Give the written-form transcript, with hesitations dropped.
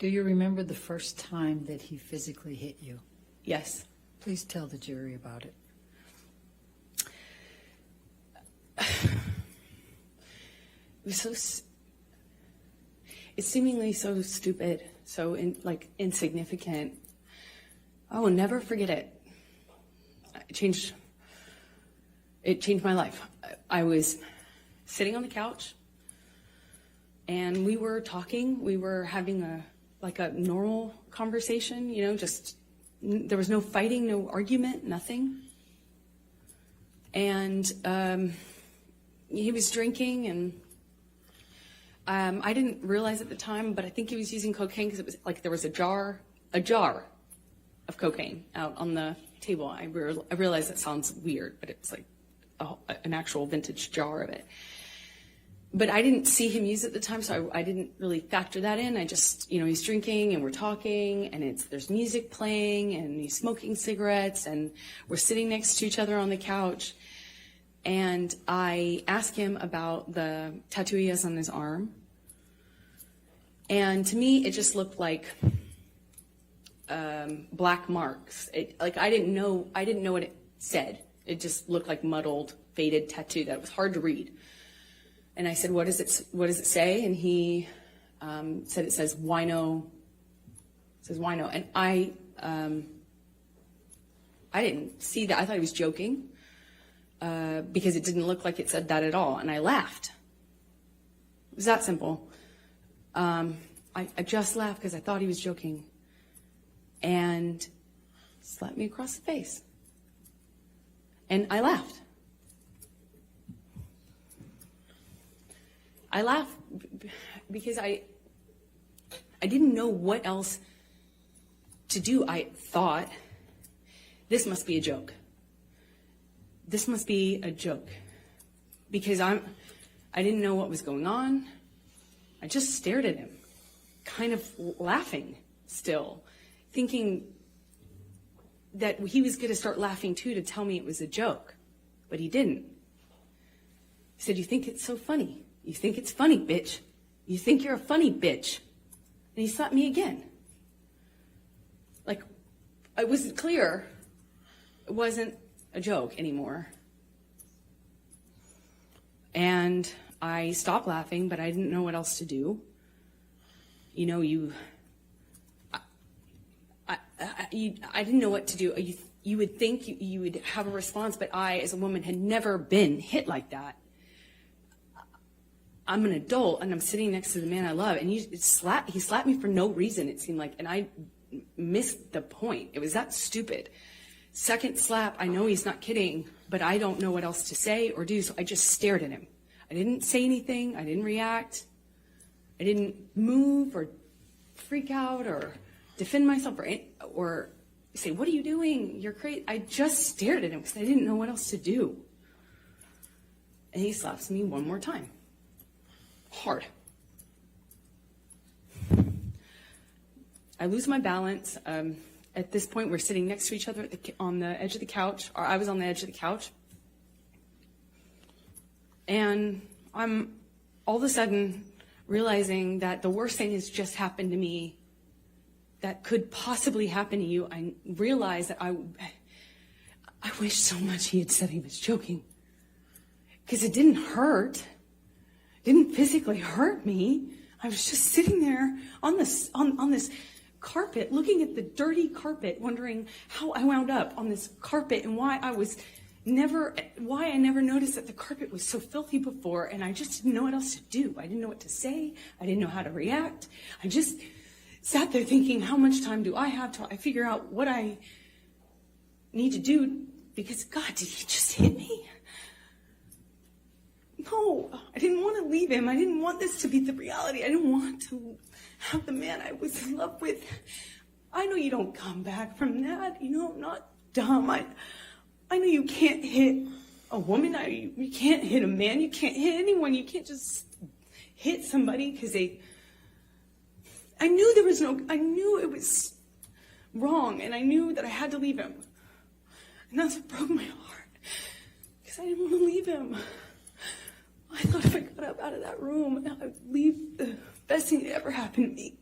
Do you remember the first time that he physically hit you? Yes. Please tell the jury about it. It was it's seemingly so stupid, so insignificant. I will never forget it. It changed my life. I was sitting on the couch, and we were talking. We were having a normal conversation, just there was no fighting, no argument, nothing. And he was drinking, and I didn't realize at the time, but I think he was using cocaine because it was like there was a jar of cocaine out on the table. I realize that sounds weird, but it was like an actual vintage jar of it. But I didn't see him use it at the time, so I didn't really factor that in. I just, he's drinking and we're talking, and there's music playing, and he's smoking cigarettes, and we're sitting next to each other on the couch. And I asked him about the tattoo he has on his arm. And to me, it just looked like black marks. I didn't know what it said. It just looked like muddled, faded tattoo that was hard to read. And I said, what does it say? And he said it says wino. It says wino. And I didn't see that. I thought he was joking because it didn't look like it said that at all. And I laughed. It was that simple. I just laughed because I thought he was joking. And slapped me across the face. And I laughed. I laughed because I didn't know what else to do. I thought, this must be a joke. This must be a joke. Because I didn't know what was going on. I just stared at him, kind of laughing still, thinking that he was going to start laughing too to tell me it was a joke. But he didn't. He said, "You think it's so funny? You think it's funny, bitch. You think you're a funny bitch." And he slapped me again. Like, it was clear it wasn't a joke anymore. And I stopped laughing, but I didn't know what else to do. I didn't know what to do. You would think you would have a response, but I, as a woman, had never been hit like that. I'm an adult, and I'm sitting next to the man I love, and he slapped me for no reason, it seemed like, and I missed the point. It was that stupid. Second slap, I know he's not kidding, but I don't know what else to say or do, so I just stared at him. I didn't say anything. I didn't react. I didn't move or freak out or defend myself or say, "What are you doing? You're crazy." I just stared at him because I didn't know what else to do. And he slaps me one more time. Hard. I lose my balance. At this point, we're sitting next to each other on the edge of the couch, or I was on the edge of the couch. And I'm all of a sudden realizing that the worst thing has just happened to me that could possibly happen to you. I realized that I wish so much he had said he was joking, because it didn't hurt. It didn't physically hurt me. I was just sitting there on this carpet, looking at the dirty carpet, wondering how I wound up on this carpet and why I never noticed that the carpet was so filthy before, and I just didn't know what else to do. I didn't know what to say. I didn't know how to react. I just sat there thinking, how much time do I have till I figure out what I need to do? Because, God, did he just hit me? No, I didn't want to leave him. I didn't want this to be the reality. I didn't want to have the man I was in love with. I know you don't come back from that. I'm not dumb. I know you can't hit a woman. You can't hit a man. You can't hit anyone. You can't just hit somebody because I knew it was wrong, and I knew that I had to leave him. And that's what broke my heart, because I didn't want to leave him. I thought if I got up out of that room, I would leave, the best thing that ever happened to me.